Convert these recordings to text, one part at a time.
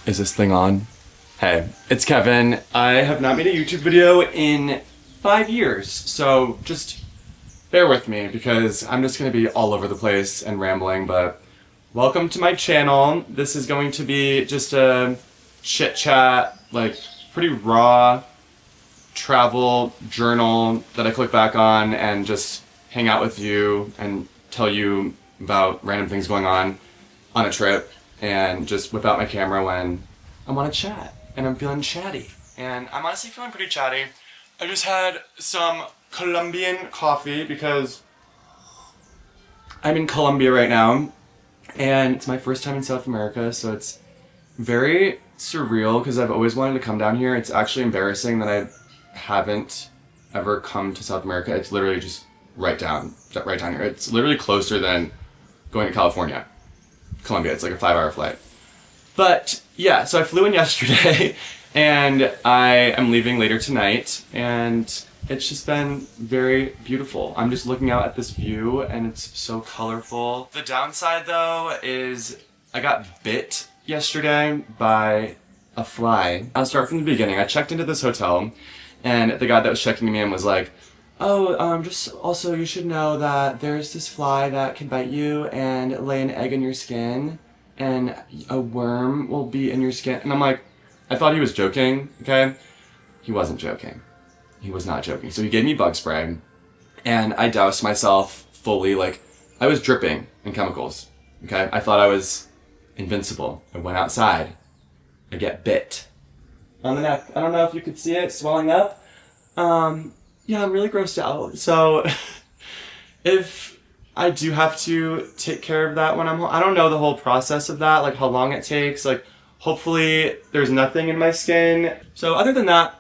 Is this thing on? Hey, it's Kevin. I have not made a YouTube video in 5 years, so just bear with me because I'm just gonna be all over the place and rambling, but welcome to my channel. This is going to be just a chit chat, like pretty raw travel journal that I click back on and just hang out with you and tell you about random things going on a trip and just whip out my camera when I want to chat and I'm feeling chatty. And I'm honestly feeling pretty chatty. I just had some Colombian coffee because I'm in Colombia right now and it's my first time in South America, so it's very surreal because I've always wanted to come down here. It's actually embarrassing that I haven't ever come to South America. It's literally just right down here. It's literally closer than going to California. Colombia, it's like a 5-hour flight. But yeah, so I flew in yesterday and I am leaving later tonight and it's just been very beautiful. I'm just looking out at this view and it's so colorful. The downside though is I got bit yesterday by a fly. I'll start from the beginning. I checked into this hotel and the guy that was checking me in was like, oh, just also you should know that there's this fly that can bite you and lay an egg in your skin and a worm will be in your skin. And I'm like, I thought he was joking, okay? He wasn't joking. He was not joking. So he gave me bug spray and I doused myself fully, like I was dripping in chemicals, okay? I thought I was invincible. I went outside. I get bit on the neck. I don't know if you could see it swelling up. Yeah, I'm really grossed out. So if I do have to take care of that when I'm home, I don't know the whole process of that, like how long it takes. Like hopefully there's nothing in my skin. So other than that,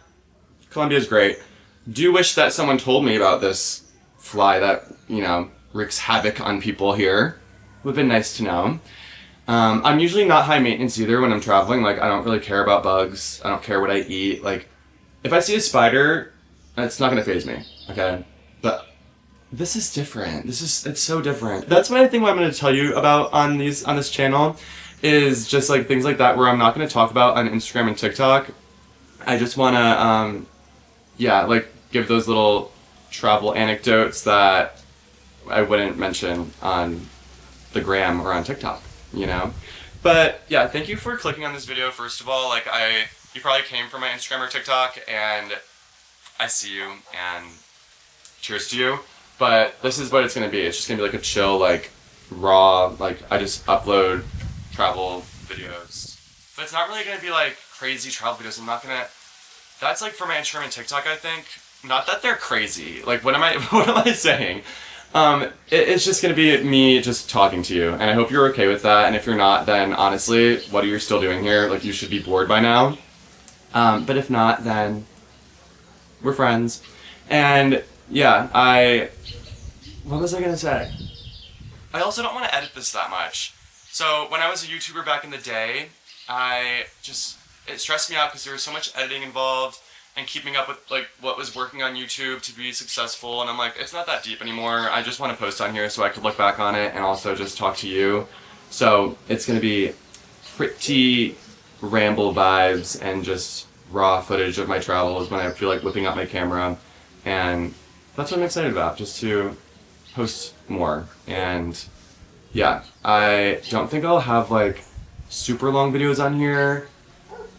Colombia's great. Do wish that someone told me about this fly that, you know, wreaks havoc on people here. Would have been nice to know. I'm usually not high maintenance either when I'm traveling. Like I don't really care about bugs. I don't care what I eat. Like if I see a spider, it's not gonna faze me, okay? But this is different. It's so different. That's what I think what I'm gonna tell you about on this channel is just like things like that where I'm not gonna talk about on Instagram and TikTok. I just wanna, yeah, like give those little travel anecdotes that I wouldn't mention on the gram or on TikTok, you know? But yeah, thank you for clicking on this video, first of all. Like you probably came from my Instagram or TikTok and I see you and cheers to you. But this is what it's gonna be. It's just gonna be like a chill, like raw, like I just upload travel videos. But it's not really gonna be like crazy travel videos. I'm not gonna, that's like for my Instagram and TikTok, I think. Not that they're crazy. Like what am I saying? It's just gonna be me just talking to you. And I hope you're okay with that. And if you're not, then honestly, what are you still doing here? Like you should be bored by now. But if not, then we're friends. And yeah, what was I gonna say? I also don't want to edit this that much. So when I was a YouTuber back in the day, it stressed me out because there was so much editing involved and keeping up with like what was working on YouTube to be successful. And I'm like, it's not that deep anymore. I just want to post on here so I could look back on it and also just talk to you. So it's gonna be pretty ramble vibes and just raw footage of my travels when I feel like whipping out my camera, and that's what I'm excited about, just to post more. And yeah, I don't think I'll have like super long videos on here.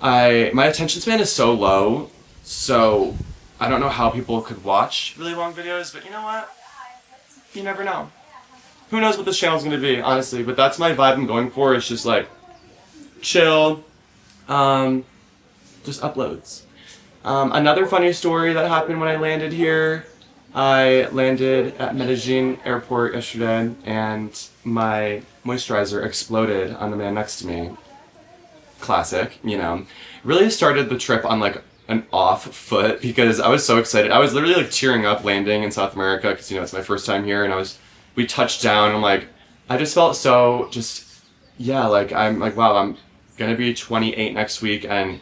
My attention span is so low, so I don't know how people could watch really long videos, but you know what? You never know. Who knows what this channel is going to be, honestly, but that's my vibe I'm going for. It's just like chill, just uploads. Another funny story that happened when I landed here, I landed at Medellin airport yesterday and my moisturizer exploded on the man next to me. Classic, you know. Really started the trip on like an off foot because I was so excited. I was literally like tearing up landing in South America because, you know, it's my first time here, and we touched down and I'm like, I just felt so yeah, like I'm like, wow, I'm gonna be 28 next week and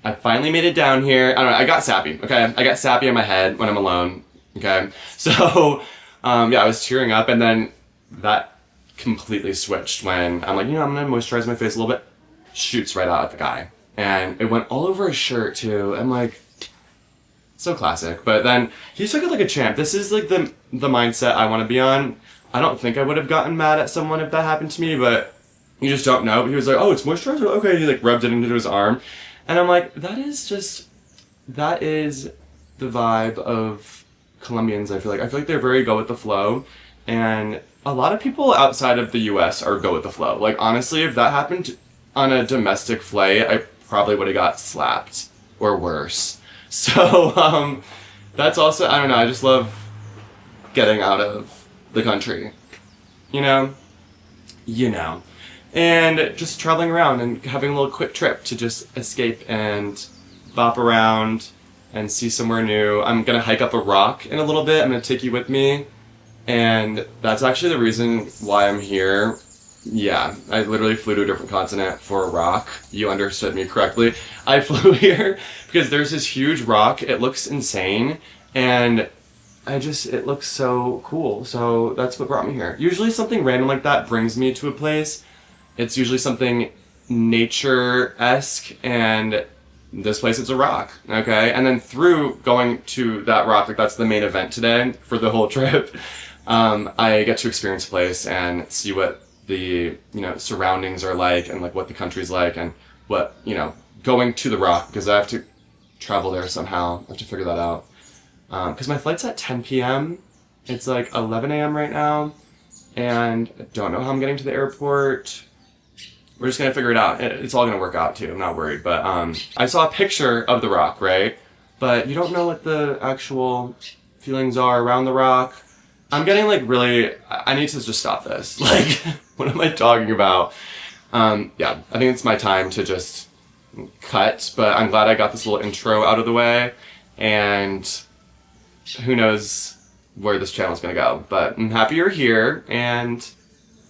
I finally made it down here. I don't know, I got sappy, okay? I got sappy in my head when I'm alone, okay? So, yeah, I was tearing up and then that completely switched when I'm like, you know, I'm gonna moisturize my face a little bit. shoots right out at the guy. And it went all over his shirt too. I'm like, so classic. But then he took it like a champ. This is like the mindset I want to be on. I don't think I would have gotten mad at someone if that happened to me, but you just don't know. But he was like, oh, it's moisturizer? Okay. He like rubbed it into his arm. And I'm like, that is the vibe of Colombians, I feel like they're very go with the flow. And a lot of people outside of the US are go with the flow. Like, honestly, if that happened on a domestic flight, I probably would have got slapped or worse. So, that's also, I don't know, I just love getting out of the country. You know? And just traveling around and having a little quick trip to just escape and bop around and see somewhere new. I'm gonna hike up a rock in a little bit. I'm gonna take you with me. And that's actually the reason why I'm here. Yeah, I literally flew to a different continent for a rock. You understood me correctly. I flew here because there's this huge rock. It looks insane. And it looks so cool. So that's what brought me here. Usually something random like that brings me to a place. It's usually something nature-esque, and this place it's a rock, okay? And then through going to that rock, like that's the main event today for the whole trip, I get to experience the place and see what the, surroundings are like and like what the country's like and what, going to the rock, because I have to travel there somehow. I have to figure that out. Because my flight's at 10 p.m. It's like 11 a.m. right now, and I don't know how I'm getting to the airport. We're just gonna figure it out. It's all gonna work out too, I'm not worried. But I saw a picture of the rock, right? But you don't know what the actual feelings are around the rock. I'm getting like really, I need to just stop this. Like, what am I talking about? Yeah, I think it's my time to just cut, but I'm glad I got this little intro out of the way, and who knows where this channel is gonna go. But I'm happy you're here, and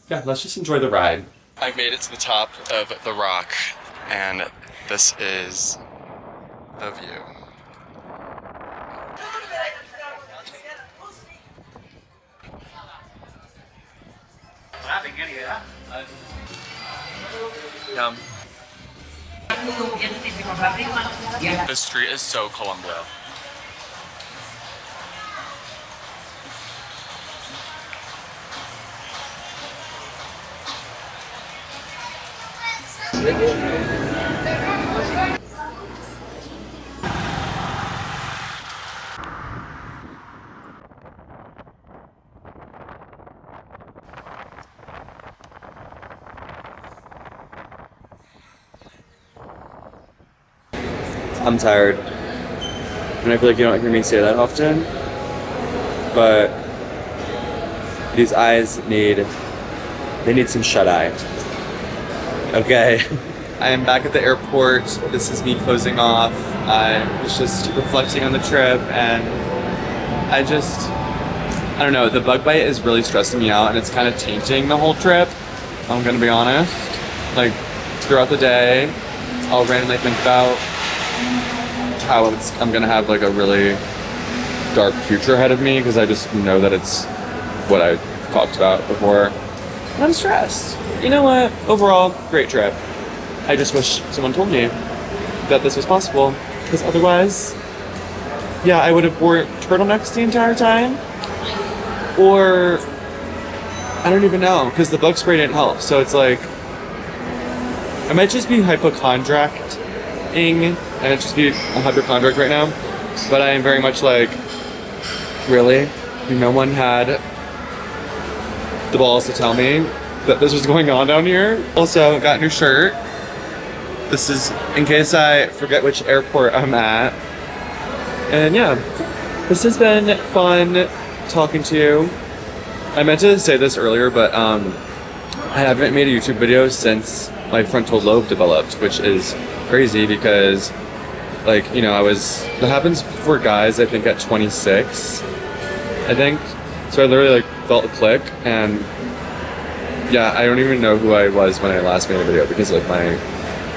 yeah, let's just enjoy the ride. I made it to the top of the rock, and this is the view. Yum. This street is so Colombia. I'm tired, and I feel like you don't hear me say that often, but these eyes need some shut-eye. Okay, I am back at the airport. This is me closing off. I was just reflecting on the trip, and I don't know, the bug bite is really stressing me out, and it's kind of tainting the whole trip, I'm gonna be honest. Like, throughout the day, I'll randomly think about how I'm gonna have like a really dark future ahead of me, because I just know that it's what I talked about before, and I'm stressed. You know what? Overall, great trip. I just wish someone told me that this was possible, because otherwise, yeah, I would have wore turtlenecks the entire time, or I don't even know, because the bug spray didn't help. So it's like, I might just be hypochondriac-ing, and just be a hypochondriac right now, but I am very much like, really? No one had the balls to tell me that this was going on down here? Also, got a new shirt. This is in case I forget which airport I'm at. And yeah, this has been fun talking to you. I meant to say this earlier, but I haven't made a YouTube video since my frontal lobe developed, which is crazy because, like, that happens for guys, I think, at 26, I think. So I literally, like, felt a click, and yeah, I don't even know who I was when I last made a video, because, like, my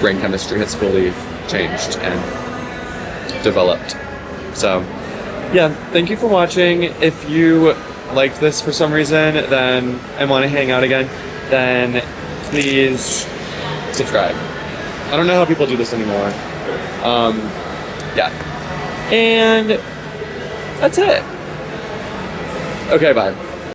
brain chemistry has fully changed and developed. So, yeah, thank you for watching. If you liked this for some reason, then and want to hang out again, then please subscribe. I don't know how people do this anymore. Yeah. And that's it. Okay, bye.